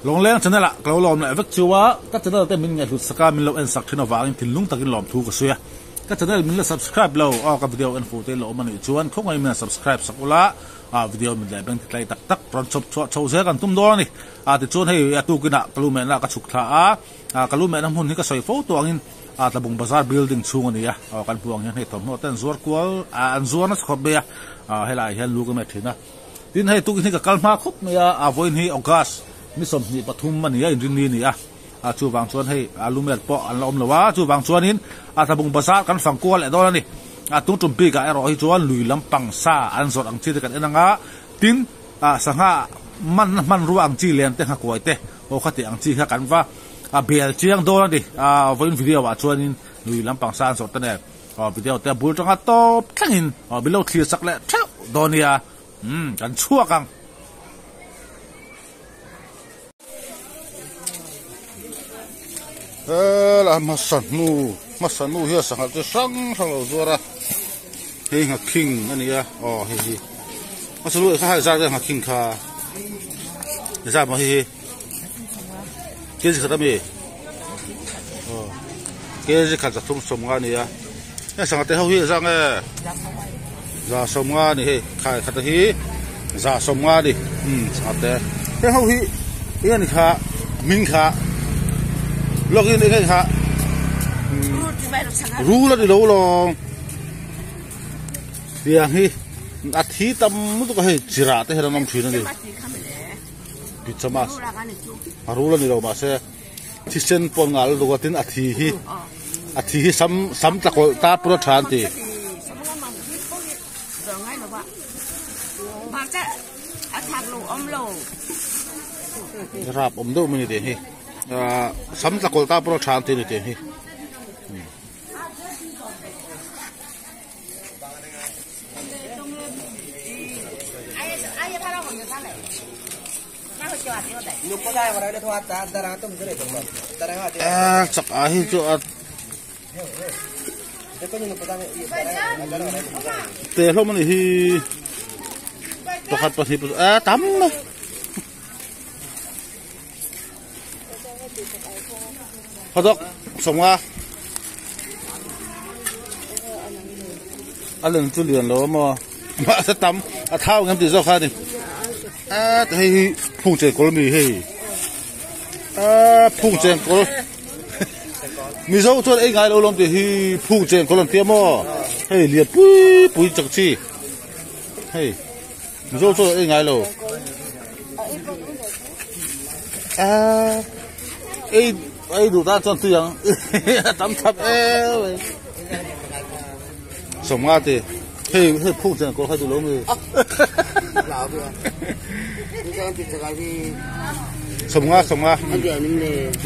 ลงแรงชนะละเราลอมเลยเวกชัวก็จะได้แต่มินไงหลุดสกัดมินเราเอ็นสักที่นวางทิ้งลุงตะกินลอมถูกกระสุยก็จะได้มินเรา subscribe เราออกกับวิดีโอเอ็นฟูเตเรามันชวนเขาไงมิน subscribe สักละวิดีโอมินเลยเป็นที่ไกลตักตอนชบโชว์เสียกันตุ้มดอนี่ติดชวนให้ตูกินอะกลุ่มแม่ละก็ฉุกท่ากลุ่มแม่น้ำหุ่นนี่ก็ใส่โฟตัวงินตะบุงบาซาร์บิลดิ้งช่วงนี้กันพวงยังให้ถมหัวเต้นสวดกวลอันสวดนัสขบเบียให้ลายเห็นลูกก็ไม่ถึงนะดินให้ตุกินนี่ก็กลมาคุบเนี่ยวันนี้ออกัสมิสมนี่ปฐุมมันนี่อินทรีนี่ชูบางส่วนให้ลูกแม่ปออันละอมละวะชูบางส่วนนี้ตะบุงบาซาร์กันฝั่งกวลไอ้ดอนนี่ตุ้งจุ่มปีกับไอ้รอยจวนลุยลำปังซาอันสดอังชีกันเอ็นงะดินสังหะมันรู้อังชีเลียนเต้นหักไว้เต้โอ้ขัดอังชีหักกันว่าเบียร์เชียงโดนดิวันวิดีโอว่าชวนนินลุยลำปังซานสดตั้งแต่วิดีโอแต่บุญจังหวะตบทั้งหินบิโลทีสักแล้วเช้าโดนเนี่ยกันชั่วกันละมาสนุเฮียสังหารจะสังเราตัวละเฮงหักคิงอันนี้เฮ้ยมาสนุข้าให้ซาเรื่องหักคิงข้าจะซามาเฮ้ยเกจิขัดมีเกจิขัดจะทุ่มสมงานนี่เนี่ยสังเกตเขาเฮียสังจะสมงานนี่ขายขัดที่จะสมงานดิสังเกตแต่เขาเฮียนี่ค่ะมิงค่ะโลกนี้นี่ค่ะรู้แล้วดิรู้ลองเดี๋ยวนี้อาทิตย์ตั้มมุดก็ให้จิราแต่เห็นน้ำชื้นนี่พิจมาสรู้แล้วนี่เรามาเสียที่เส้นปนงาลดูว่าทิ้งอาทิตย์ซ้ำตะโกตาปลดชานตีรับอมดูมันนี่เดี๋ยวซ้ำตะโกตาปลดชานตีนี่เดี๋ยวนี้จักอาหิจุดเตะลงมันนี่ตัวขัดประสิทธิ์ตั้มพอดกสมว่าอะไรจุดเรียนแล้วมาสตั้มเท้างั้นตีเจ้าข้านี่ให้พุ่งเจกอลมีให้พุ่งเจกอลมีเจ้าตัวเองไงเราลองตีให้พุ่งเจกอลเตี้ยมั่วให้เลียปุยจักชีให้มีเจ้าตัวเองไงเราไอ้ดูตาจนตัวยังตั้มทับสมงาตีให้พุ่งเจกอลให้ดูลงมือสมงา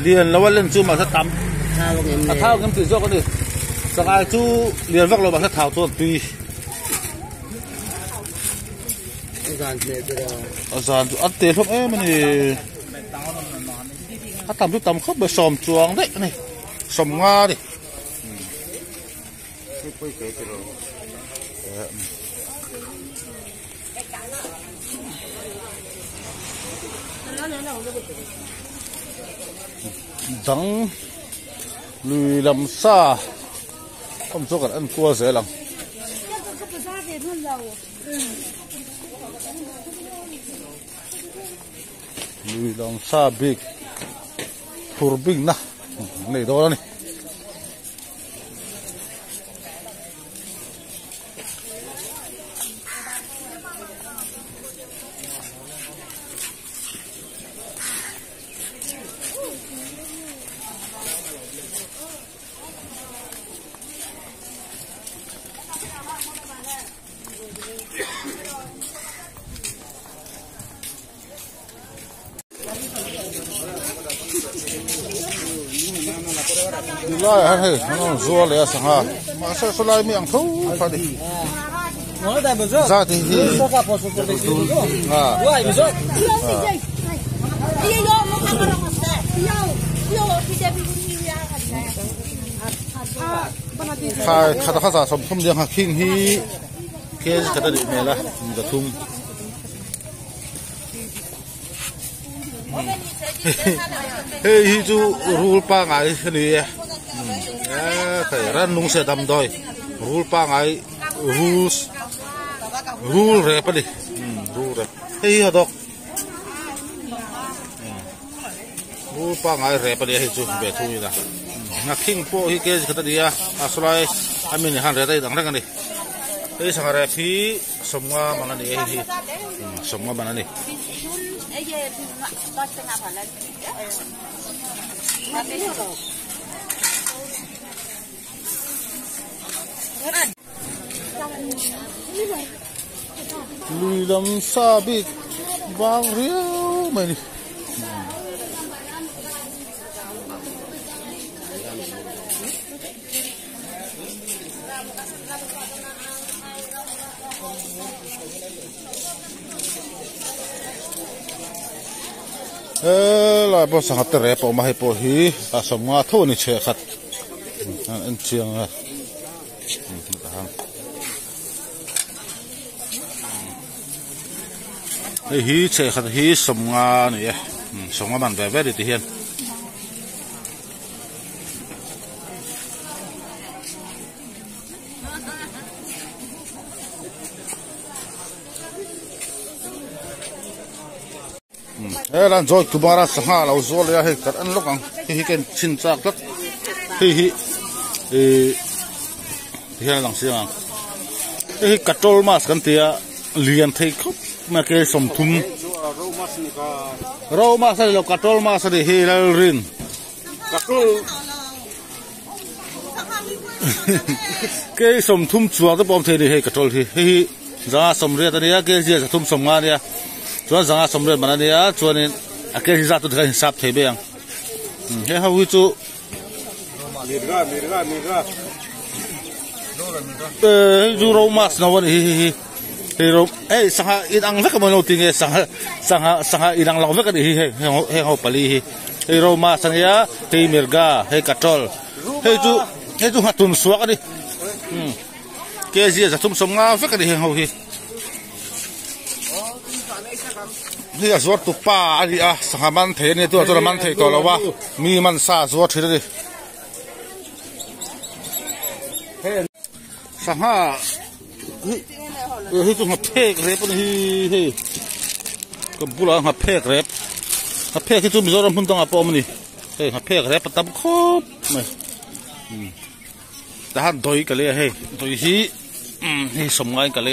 เรียนแล้วว่าเล่นจูมาสักตั้มเท้ากันตีโซ่กันดิสกายจูเรียนวักเรามาสักเท้าตัวปีอาจารย์อัดเตะพวกมันนี่ถ้าตั้มทุกตั้มเขาไปซ้อมจวงได้นี่สมงาดิดังลุยลำซาผมชอบกันอันกลัวเสียหลังลุยลำซาบิ๊กฟูร์บิ๊กนะนี่โดนนี่ดีเลยฮะเฮ้ยน้องซัวเลยสังหารมาเสร็จสลายมีอังทูพอดีซาที่ที่ข้าข้าสะสมทุ่มเดียงหักขิงฮีเคสกระดิ่งเมล่ะมีกระทุ่ม hei hi chu rul pa ngai ni cái ran nung se dam doi rul pa ngai rul re pa di rul re hei ha dok rul pa ngai re pa di hi chu be thu ni da nga king po hi ke khata dia aslai amin han re dai dang rang ni hei sang re phi somwa mana ni hi somwa mana ni lùi lâm sa bị vang riêu mày đi lại bao sang hạt rẻ bao mai bao hi sắm ngã thô này chơi khát anh chiang à hi chơi khát hi sắm ngã này sắm ngã bàn về về thì hiền lan rồi tụi bà sang hà lâu rồi là hết ăn lúc ăn hi cái chín chắc lắm hi là làm sao à hi cắt trâu mà cái tia liền thấy khóc mà cái sầm thum rau mà sao cắt trâu mà sao hi là rin cắt trâu cái sầm thum chua cái bom thế thì hi cắt trâu hi ra sầm rê đây cái gì thum sầm ngà đây cho rằng sầm rê mà đây cho nên cái gì ra tụi cái sắp thế bây he how chu mirga ju romas no hi ro sang idang vek mo no tinge sang idang lang vek he ho pali hi romas sang ya he mirga he katol he ju hatun suak di ke ji za tum som nga vek di he ho hi hi azor tu pa ali sang man the ne tu azor man the to lawa mi man sa zor thir di sang ha hi tu ngap phek rep hi ko bula ngap phek rep ngap phek hi tu mi zoram hun tong apom ni he ngap phek rep tam khop mai ta han doi ka le he doi hi som ngai ka le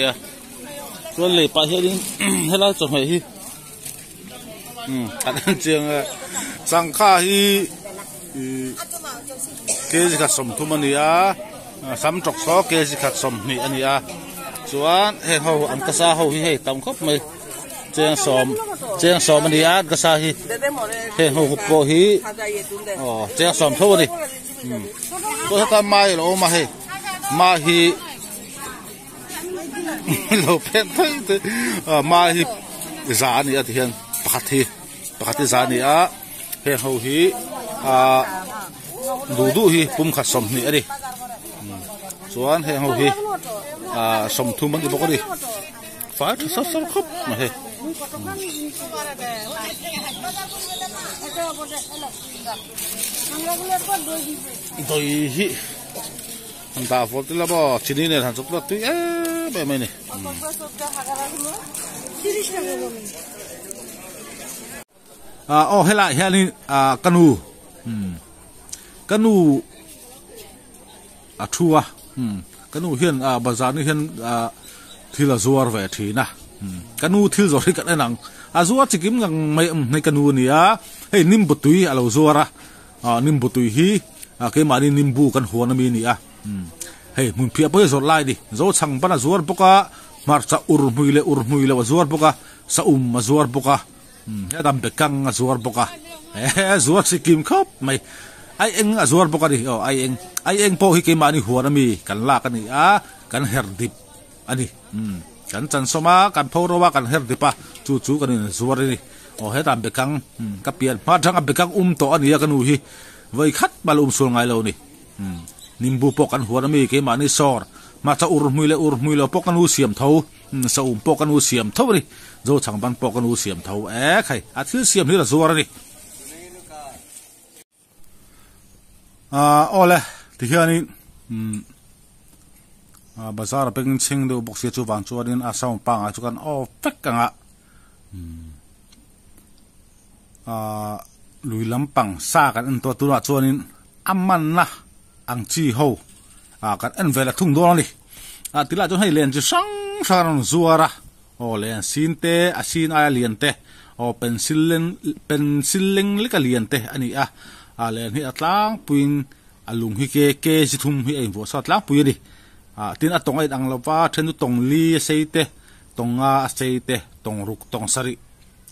rồi le pa he ding he la cho hi anh chiang sang kha hi ke ji ka som thu mani sam trok so ke ji khat som ni ania chuan he ho an ka sa ho hi he tam khop mai cheng som ania ka sa hi he ho po hi cheng som tho ni ko ta mai lo ma hi lo pen thai ma hi za ni a thian pakati za ni a he ho hi du hi pum khat som ni ari chuan he ho hi som thu man bok ri fa sa khop ma he doi hi anh ta phốt là bo chini ne han chok la tu be mai ni hela he ni kanu thua kanu hian bazar ni hian thila zuar ve thina kanu thil zori kan nang zuar chikim ngang mai nei kanu ni hei nim butui alo zuara nim butui hi ke mani nimbu kan huana mi ni hei mun phia poi zor lai di zo chang bana zuar boka marcha urmuile zuar boka sa zuar boka ya dam bekang zuar boka zuar sikim khop mai ai eng zuar boka di ai eng po hi ke mani huana mi kan la kan ni kan herdip ani kan chan soma kan phorowa kan herdipa chu kan ni zuar ni he dam bekang ka pian ma thang bekang to ani ya kanu hi vai khat balum sul ngai lo ni nimbu po kan huana mi ke mani sor mà cho ur mui le pokan u siam thâu sa pokan u siam thâu đi zo chẳng ban pokan u siam thâu khai à thứ siam ni là zuar đi ole thì hiện nay bazar bên chinh đều bốc xia chu vàng chu đến sao pang chu kan phek kang lùi lắm pang sa kan an to tu na chu nín amman na ang chi ho kan an về là thung đó đi tí lại cho hay liền chứ sáng sáng zuara liền xin te xin ai liền te pencilling lấy cái liền te anh ấy liền hi atlang puin alung hi ke si thum hi ai vô sát lang puin đi tin atong ai ang lova then tu tong li sei te tong sei te tong ruk tong sari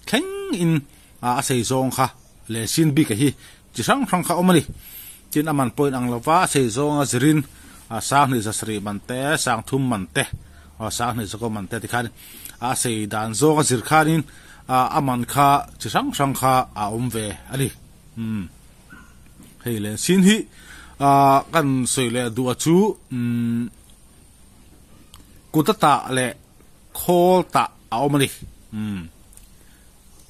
khen in sei zong kha le sin bi ka hi chi sang sang kha omani tin aman point ang lova sei zong zirin sang ni zasri mante sang thum mante sang ni zako mante ti khan sei dan zong zir khanin aman kha chi sang sang kha ve ani hei le sin hi kan soi le du chu kutata le khol ta omani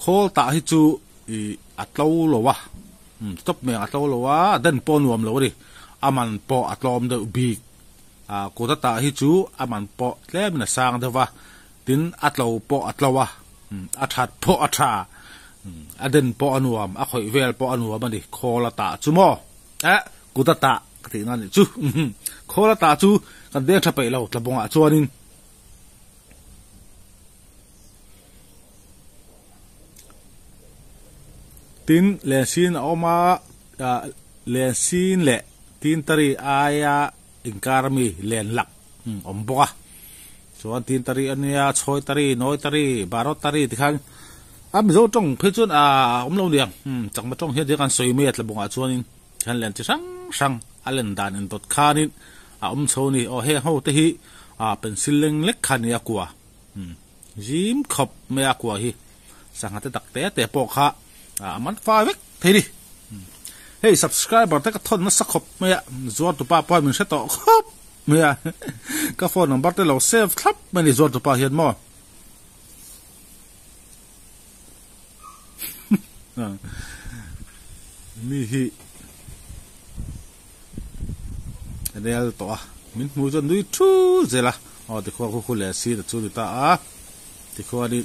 khol ta hi chu atlo lo wa stop me atlo lo wa dan pon wam lo ri aman po atlom de bi kutata hi chu aman po tlem na sang de wa tin atlo po atlo wa athat po atha aden po anuam a khoi vel po anuam ani kholata chu mo kutata ti na ni chu kholata chu kan de tha pe lo tlabonga chuanin tin le sin oma le sin le tin tari aya inkarmi len lak omboka chuan tin tari ania choi tari noi tari barot tari ti khan zo trong phê chuan omlo liang chang ma trong hian kan soi me tlabonga chuanin khan len chi sang sang alen dan en dot khanin choni he ho te hi pencilling lek khan ya kwa jim khop me akwa hi sangate takte te po kha man fa vek thế đi hey subscriber ta ka thon na sakhop me zuar tu pa pa min se to khop me ka phone number te lo save khap me ni zuar tu pa hian mo mi hi real to min mu jon dui thu zela te kho khu le si de chu ta te kho di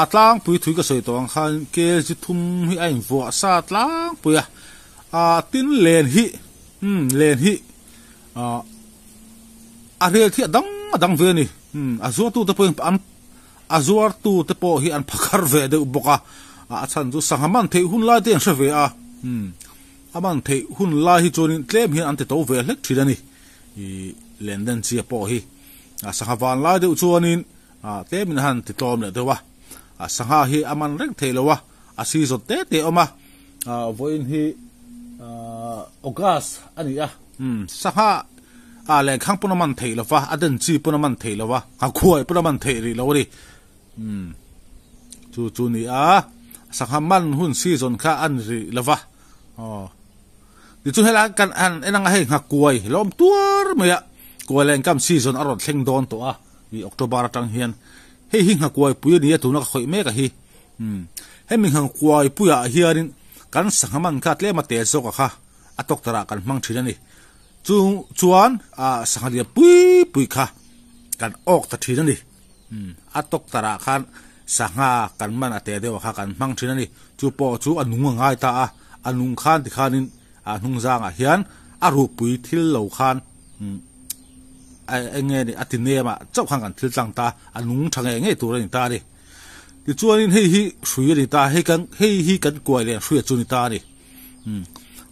atlang pui thui ka soi tong khan ke ji thum hi ain vo sa tlang pui tin len hi real thi dang ve ni azua tu te poi an azuar tu te po hi an phakar ve de boka chan ju sangaman the hun la ten shave aman the hun la hi chonin tlem hi an te to ve lek thidani lenden chi po hi sangawan la de chuanin temin han ti tom le dewa sangha hi aman rek thelowa asi zo te oma voin hi ogas ani sangha le khang punaman theilowa aden chi punaman theilowa ha khuai punaman theiri lori chu ni sangha man hun season kha an ri lova di chu hela kan an enanga he ha kuai lom tuar maya kualen kam season aron thleng don to i october tang hian he hing ha kuai puya ni tu na khoi me ka hi he ming hang kuai puya hiarin kan sanghaman kha tle ma te so ka kha atok tara kan mang thina ni chuan sanghalia pui kha kan ok ta thina ni atok tara khan sangha kan man ate dewa kha kan mang thina ni chu po chu anung ngai ta anung khan ti khanin anung zanga hian aru pui thil lo khan nghe ni atine ma chau khang kan thil tlang ta anung thang nge tu rin ta ni ti chuanin hei hi shui ri ta hei kan kuai le shui chu ni ta ni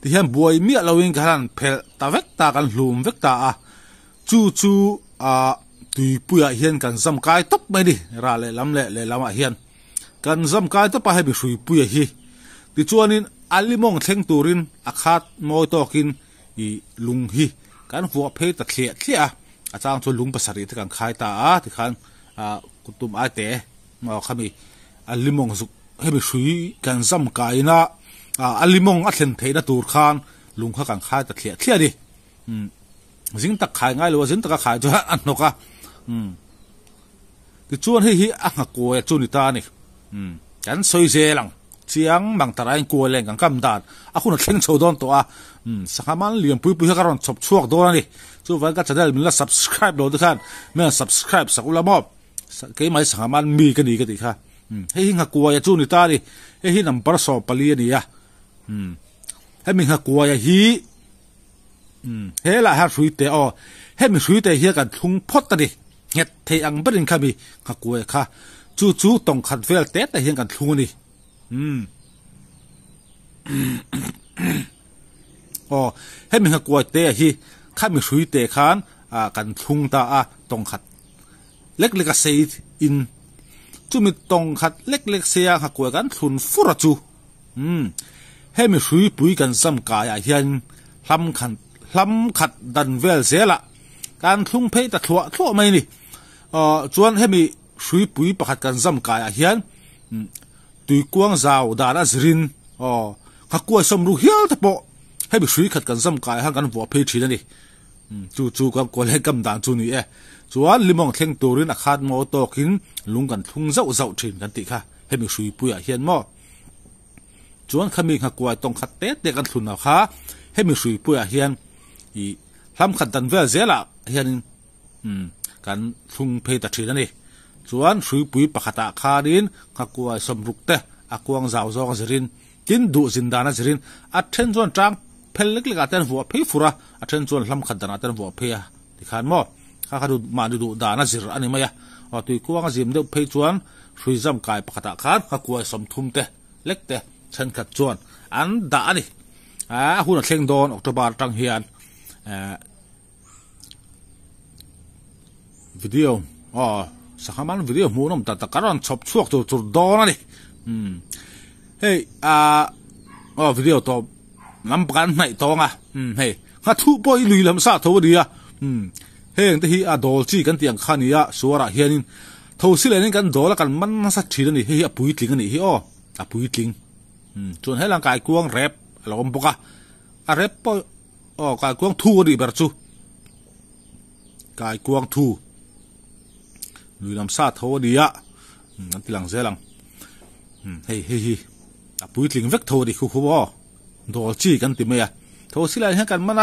ti hian buai mi lowin kan phel ta vek ta kan hlum vek ta chu tui puya hian kan zam kai top mai ni ra le lama hian kan zam kai to pa he bi shui puya hi ti chuanin alimong thleng turin akhat moi tokin i lung hi kan fu phe ta thlia achang chu lung pasari te kan khai ta ti khan kutum ate ma khami alimong zu he bi shui kan zam kai na alimong a thlen theina tur khan lung kha kan khai ta thlia di dính tắc khai ngay luôn dính tắc khai cho ăn nó cả cái chuan hi ăn ngạc cua chuan đi ta này cái soi dê lằng chiang bằng tara anh cua lên càng cầm đàn aku nó khen sầu đón to sakaman liam pui pui karon chop chuak do này chu vai ka channel mình là subscribe đồ được khan mình subscribe sakula mob cái máy sakaman mi cái gì cái gì kha hi ngạc cua chuan đi ta đi hi number so pali đi hi mình ngạc cua hi he là ha suy te he mình suy te hi kan thung phot ta đi het thei ang berin khabi ngạc cua kha chu chu tong khat vel te ta hi kan thung niให้มีหักกวยเตะฮีข้ามีสุยเตะขานกันทุ่งตาตรงขัดเล็กเล็กเสียอินจู่มีตรงขัดเล็กเล็กเสียหักกวยกันทุนฟุระจูให้มีสุยปุยกันซ้ำกายเฮียนลำขัดดันเวลเสียละการทุ่งเพยตะทั่วไม่นี่จวนให้มีสุยปุยประคัดกันซ้ำกายเฮียนตุยกวางซาวดาราจรินขักกวยสมรู้เฮียตะโปให้ไปสุยขัดกันซ้ำกายให้กันวัวเพชีนั่นนี่จู่ๆกับกวยให้กำดานจู่นี่จวนลิมองเทงตัวรินอาคาดมอตอกินลุงกันทุ่งเจ้าถิ่นกันติค่ะให้มีสุยปุยเฮียนมอจวนขมิขักกวยต้องขัดเตะเด็กกันทุนเอาค่ะให้มีสุยปุยเฮียนอีทำขัดดันเวลเสียละเฮียนกันทุ่งเพตะชีนั่นนี่ส่วนสุยปุยปะขตาคาดินขักกวยสมรุกเตะอากวางสาวซองจรินกินดูจินดานะจรินอัดเชนจวนจังเพลเล็กๆอัดเชนหัวเพฟุระอัดเชนจวนลำขัดดานะอัดเชนหัวเพยที่ขานมอข้าดูมาดูดานะจรินอันนี้ไหมตุยกวางจิมเดือเพจวนสุยจำกายปะขตาคานขักกวยสมทุมเตะเล็กเตะเชนขัดจวนอันดานี่หุ่นเชงโดนออกตบาร์จังเฮียนวิดีโอสักมันวิดีโอมูนมแต่การันชอบช่วงจุดดอนะนี่เฮ้ยวิดีโอตัวน้ำกันไม่ตองเฮ้ยข้าทุบไปลุยลำซาทัวดีเฮ้ยแต่ที่ดอลจีกันเตียงข้านี่สัวระเฮียนินทัวสิเลนกันดอลกันมันสักทีนี่เฮ้ยปุยติงกันนี่เฮ้ยปุยติงจนให้ร่างกายกวางแรปเราอมปกแรปปกายกวางทูดีแบบจูกายกวางทูลุยลำซาทัวดีนั่นที่หลังเสียหลังเฮ้ยปุยติงเวกทัวดีคู่ดอลจีกันติเมียทัวสิเลนให้กันมัน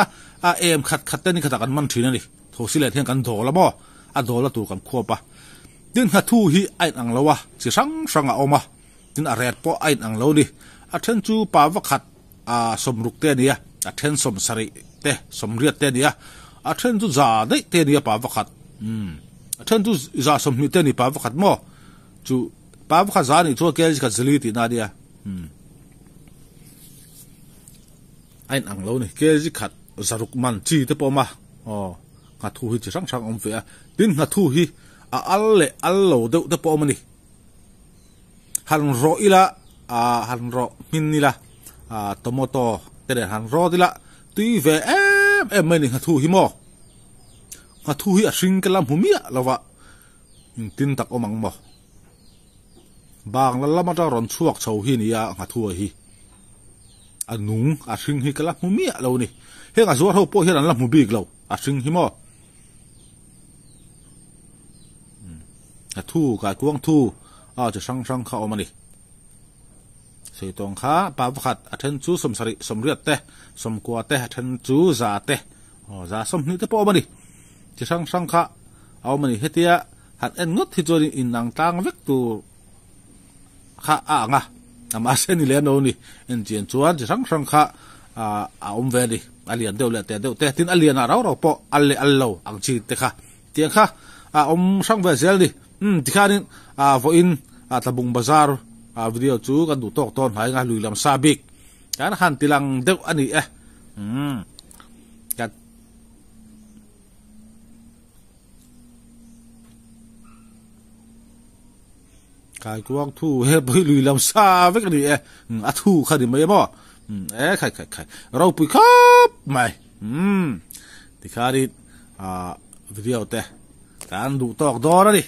เอ็มขัดเต้นนี่ขัดกันมันทีนั่นดิทัวสิเลนให้กันดอลละบ่ดอลละตัวกันควบดินหัดทูฮีไอ้อังเลวะสิสังเอามาดินอะไรปอไอ้อังเลวดิเช่นจูป่าวขัดสมรุกเตนี่เช่นสมสริเตสมเรียดเตนี่เช่นจูจ่าได้เตนี่ป่าวขัดเช่นจูจ่าสมมิเตนี่ป่าวขัดมั่วจูป่าวขัดจ่านี่ตัวเกจิกัดสิลิตินาเดียไอ้อังเลวนี่เกจิขัดสรุกมันจีเตปอมาหัดทูฮีสิสังอมเฟียดินหัดทูฮีอัลเลอัลโลเดเตปอมันนี่ฮันโรอีละฮันโรมินนี่ละตโมโตเตเดฮันโรดีละตุยเวไม่นี่หัดทูฮีโมหัดทูฮีสิงกะลำหุมีอะละวะตินตักอมังโมบางละมาจะรอนชวกเฉาฮีนี่หัดทูฮีนุงสิงฮีกะลำหุมีอะเรานี่เฮ้ยสัวเขาโป้เฮ้ยนั่นลำหุบีกเราสิงฮีโมทูกายกวางทูจะช่างเข้ามาดิสีตรงข้าป่าวขัดเทนจูสมสริสมเรียดเตะสมกัวเตะเทนจูจ่าเตะจ่าสมนี่เตะปอมาดิจะช่างข้าเอามาดิเฮติยะหัดเอ็นงดที่ตัวนี้อินนังตังเวกตัวข้าอ่ะมาเส้นนี่เลี้ยนโน่นี่เอ็นเจียนจวนจะช่างข้าเอาเวดิอเลียนเดียวเลยเดียวเตะทินอเลียนเราปออัลเลอัลโลอังจีเตะข้าเตียงข้าช่างเวเซลดิที่ข้านี่ฟอินตะบุงบาซาร์วิดีโอจูกันดูตอกตอนหายงานลุยลำซาบิกการหันติลังเด็กอันนี้กันกายกวางทูเฮ้ไปลุยลำซาบิกอันนี้ทูข้าดิไม่บ่ใครเราปุยครับไม่ที่ข้านี่วิดีโอเตะการดูตอกตอนนี่